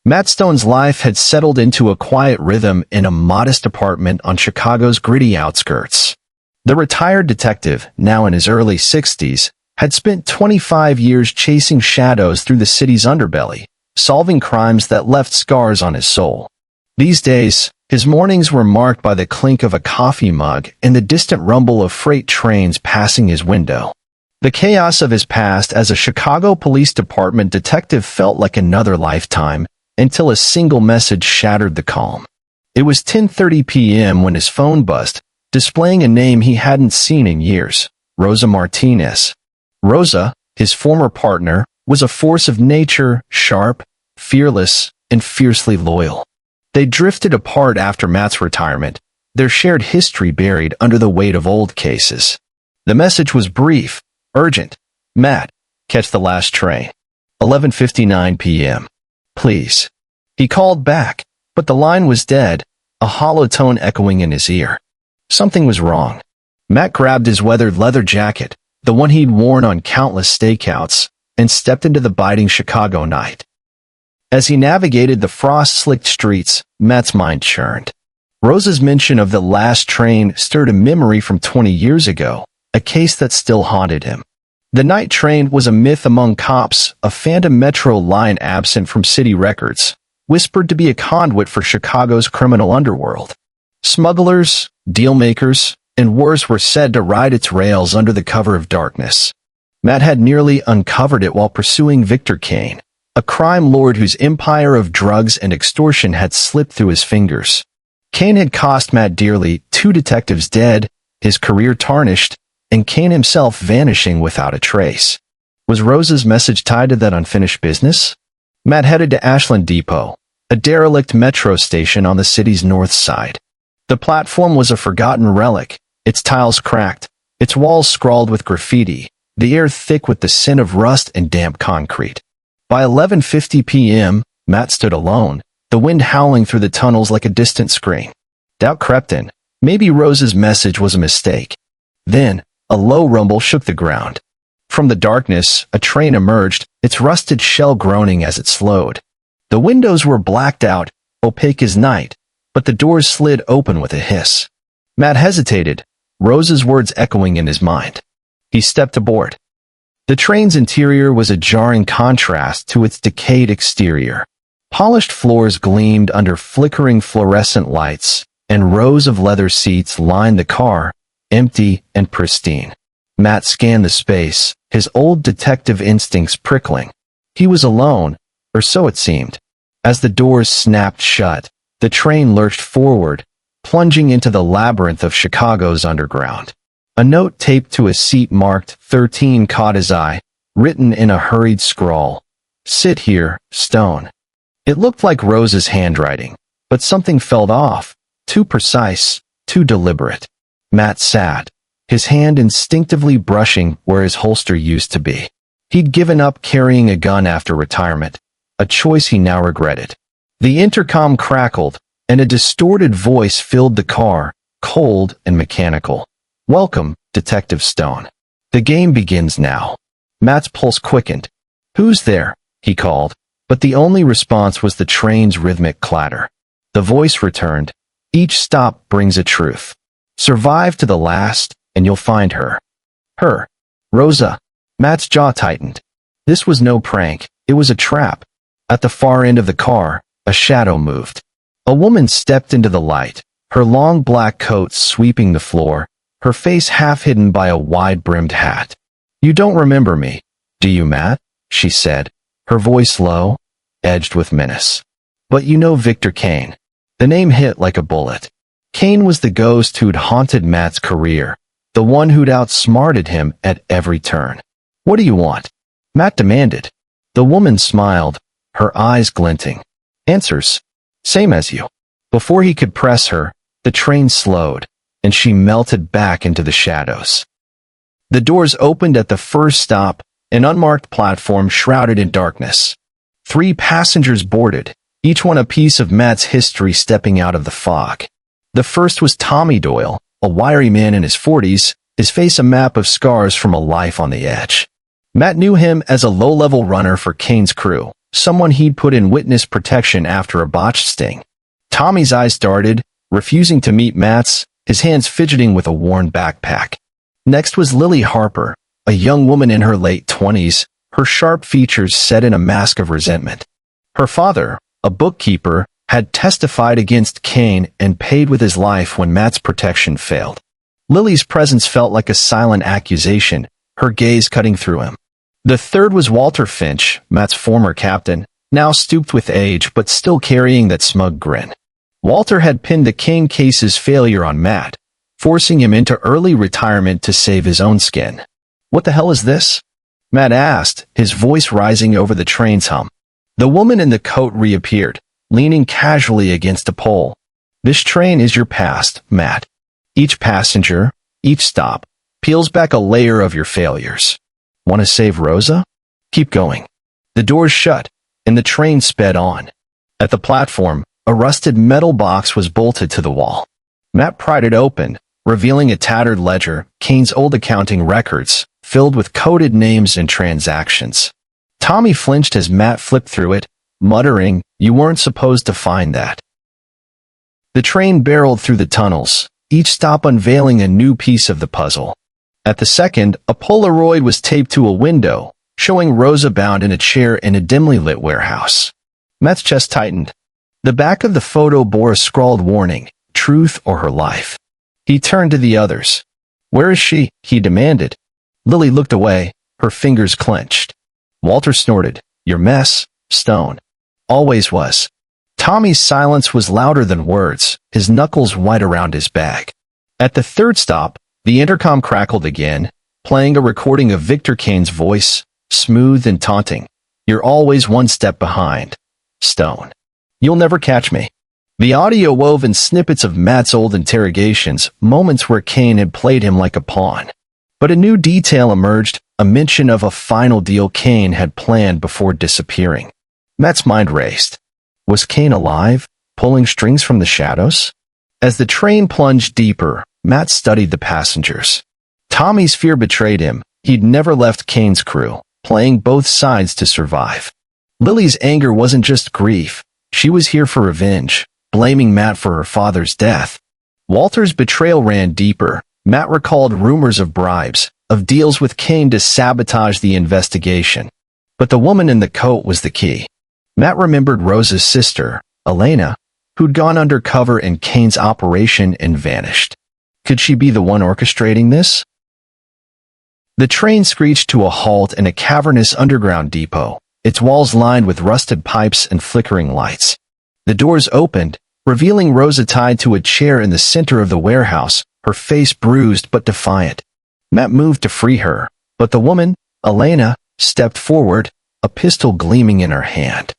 Matt Stone's life had settled into a quiet rhythm in a modest apartment on Chicago's gritty outskirts. The retired detective, now in his early 60s, had spent 25 years chasing shadows through the city's underbelly, solving crimes that left scars on his soul. These days, his mornings were marked by the clink of a coffee mug and the distant rumble of freight trains passing his window. The chaos of his past as a Chicago Police Department detective felt like another lifetime, until a single message shattered the calm. It was 10:30 p.m. when his phone buzzed, displaying a name he hadn't seen in years, Rosa Martinez. Rosa, his former partner, was a force of nature, sharp, fearless, and fiercely loyal. They drifted apart after Matt's retirement, their shared history buried under the weight of old cases. The message was brief, urgent. Matt, catch the last train. 11:59 p.m. Please. He called back, but the line was dead, a hollow tone echoing in his ear. Something was wrong. Matt grabbed his weathered leather jacket, the one he'd worn on countless stakeouts, and stepped into the biting Chicago night. As he navigated the frost-slicked streets, Matt's mind churned. Rosa's mention of the last train stirred a memory from 20 years ago, a case that still haunted him. The night train was a myth among cops, a phantom metro line absent from city records, whispered to be a conduit for Chicago's criminal underworld. Smugglers, dealmakers, and worse were said to ride its rails under the cover of darkness. Matt had nearly uncovered it while pursuing Victor Kane, a crime lord whose empire of drugs and extortion had slipped through his fingers. Kane had cost Matt dearly, 2 detectives dead, his career tarnished, and Kane himself vanishing without a trace. Was Rosa's message tied to that unfinished business? Matt headed to Ashland Depot, a derelict metro station on the city's north side. The platform was a forgotten relic, its tiles cracked, its walls scrawled with graffiti, the air thick with the scent of rust and damp concrete. By 11:50 p.m., Matt stood alone, the wind howling through the tunnels like a distant scream. Doubt crept in. Maybe Rosa's message was a mistake. Then, a low rumble shook the ground. From the darkness, a train emerged, its rusted shell groaning as it slowed. The windows were blacked out, opaque as night, but the doors slid open with a hiss. Matt hesitated, Rosa's words echoing in his mind. He stepped aboard. The train's interior was a jarring contrast to its decayed exterior. Polished floors gleamed under flickering fluorescent lights, and rows of leather seats lined the car, empty and pristine. Matt scanned the space, his old detective instincts prickling. He was alone, or so it seemed. As the doors snapped shut, the train lurched forward, plunging into the labyrinth of Chicago's underground. A note taped to a seat marked 13 caught his eye, written in a hurried scrawl. Sit here, Stone. It looked like Rosa's handwriting, but something felt off, too precise, too deliberate. Matt sat, his hand instinctively brushing where his holster used to be. He'd given up carrying a gun after retirement, a choice he now regretted. The intercom crackled, and a distorted voice filled the car, cold and mechanical. Welcome, Detective Stone. The game begins now. Matt's pulse quickened. Who's there? He called, but the only response was the train's rhythmic clatter. The voice returned. Each stop brings a truth. Survive to the last, and you'll find her. Her. Rosa. Matt's jaw tightened. This was no prank, it was a trap. At the far end of the car, a shadow moved. A woman stepped into the light, her long black coat sweeping the floor, her face half hidden by a wide-brimmed hat. You don't remember me, do you, Matt? She said, her voice low, edged with menace. But you know Victor Kane. The name hit like a bullet. Kane was the ghost who'd haunted Matt's career, the one who'd outsmarted him at every turn. What do you want? Matt demanded. The woman smiled, her eyes glinting. Answers. Same as you. Before he could press her, the train slowed, and she melted back into the shadows. The doors opened at the first stop, an unmarked platform shrouded in darkness. 3 passengers boarded, each one a piece of Matt's history stepping out of the fog. The first was Tommy Doyle, a wiry man in his 40s, his face a map of scars from a life on the edge. Matt knew him as a low-level runner for Kane's crew, someone he'd put in witness protection after a botched sting. Tommy's eyes darted, refusing to meet Matt's, his hands fidgeting with a worn backpack. Next was Lily Harper, a young woman in her late 20s, her sharp features set in a mask of resentment. Her father, a bookkeeper, had testified against Kane and paid with his life when Matt's protection failed. Lily's presence felt like a silent accusation, her gaze cutting through him. The third was Walter Finch, Matt's former captain, now stooped with age but still carrying that smug grin. Walter had pinned the Kane case's failure on Matt, forcing him into early retirement to save his own skin. "What the hell is this?" Matt asked, his voice rising over the train's hum. The woman in the coat reappeared, leaning casually against a pole. "This train is your past, Matt. Each passenger, each stop, peels back a layer of your failures. Want to save Rosa? Keep going." The doors shut, and the train sped on. At the platform, a rusted metal box was bolted to the wall. Matt pried it open, revealing a tattered ledger, Kane's old accounting records, filled with coded names and transactions. Tommy flinched as Matt flipped through it, muttering, "You weren't supposed to find that." The train barreled through the tunnels, each stop unveiling a new piece of the puzzle. At the second, a Polaroid was taped to a window, showing Rosa bound in a chair in a dimly lit warehouse. Matt's chest tightened. The back of the photo bore a scrawled warning, "Truth or her life." He turned to the others. "Where is she?" he demanded. Lily looked away, her fingers clenched. Walter snorted, "Your mess, Stone." Always was. Tommy's silence was louder than words, his knuckles white around his bag. At the third stop, the intercom crackled again, playing a recording of Victor Kane's voice, smooth and taunting. "You're always one step behind, Stone. You'll never catch me." The audio wove in snippets of Matt's old interrogations, moments where Kane had played him like a pawn. But a new detail emerged, a mention of a final deal Kane had planned before disappearing. Matt's mind raced. Was Kane alive, pulling strings from the shadows? As the train plunged deeper, Matt studied the passengers. Tommy's fear betrayed him. He'd never left Kane's crew, playing both sides to survive. Lily's anger wasn't just grief. She was here for revenge, blaming Matt for her father's death. Walter's betrayal ran deeper. Matt recalled rumors of bribes, of deals with Kane to sabotage the investigation. But the woman in the coat was the key. Matt remembered Rosa's sister, Elena, who'd gone undercover in Kane's operation and vanished. Could she be the one orchestrating this? The train screeched to a halt in a cavernous underground depot, its walls lined with rusted pipes and flickering lights. The doors opened, revealing Rosa tied to a chair in the center of the warehouse, her face bruised but defiant. Matt moved to free her, but the woman, Elena, stepped forward, a pistol gleaming in her hand.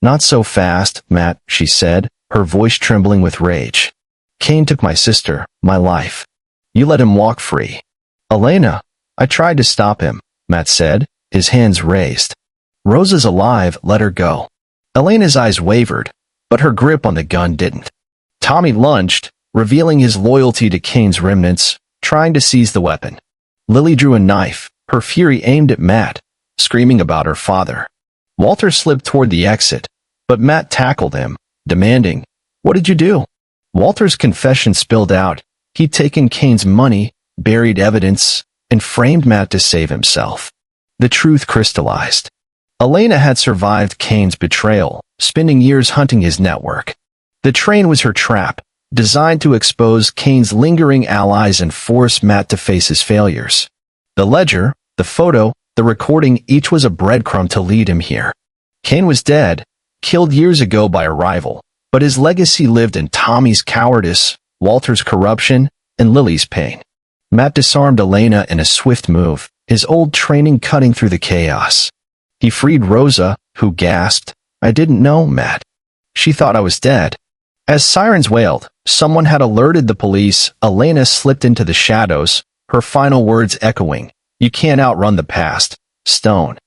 "Not so fast, Matt," she said, her voice trembling with rage. "Kane took my sister, my life. You let him walk free." "Elena, I tried to stop him," Matt said, his hands raised. "Rosa's alive, let her go." Elena's eyes wavered, but her grip on the gun didn't. Tommy lunged, revealing his loyalty to Kane's remnants, trying to seize the weapon. Lily drew a knife, her fury aimed at Matt, screaming about her father. Walter slipped toward the exit, but Matt tackled him, demanding, "What did you do?" Walter's confession spilled out. He'd taken Kane's money, buried evidence, and framed Matt to save himself. The truth crystallized. Elena had survived Kane's betrayal, spending years hunting his network. The train was her trap, designed to expose Kane's lingering allies and force Matt to face his failures. The ledger, the photo, the recording, each was a breadcrumb to lead him here. Kane was dead, killed years ago by a rival, but his legacy lived in Tommy's cowardice, Walter's corruption, and Lily's pain. Matt disarmed Elena in a swift move, his old training cutting through the chaos. He freed Rosa, who gasped, "I didn't know, Matt. She thought I was dead." As sirens wailed, someone had alerted the police. Elena slipped into the shadows, her final words echoing, "You can't outrun the past, Stone."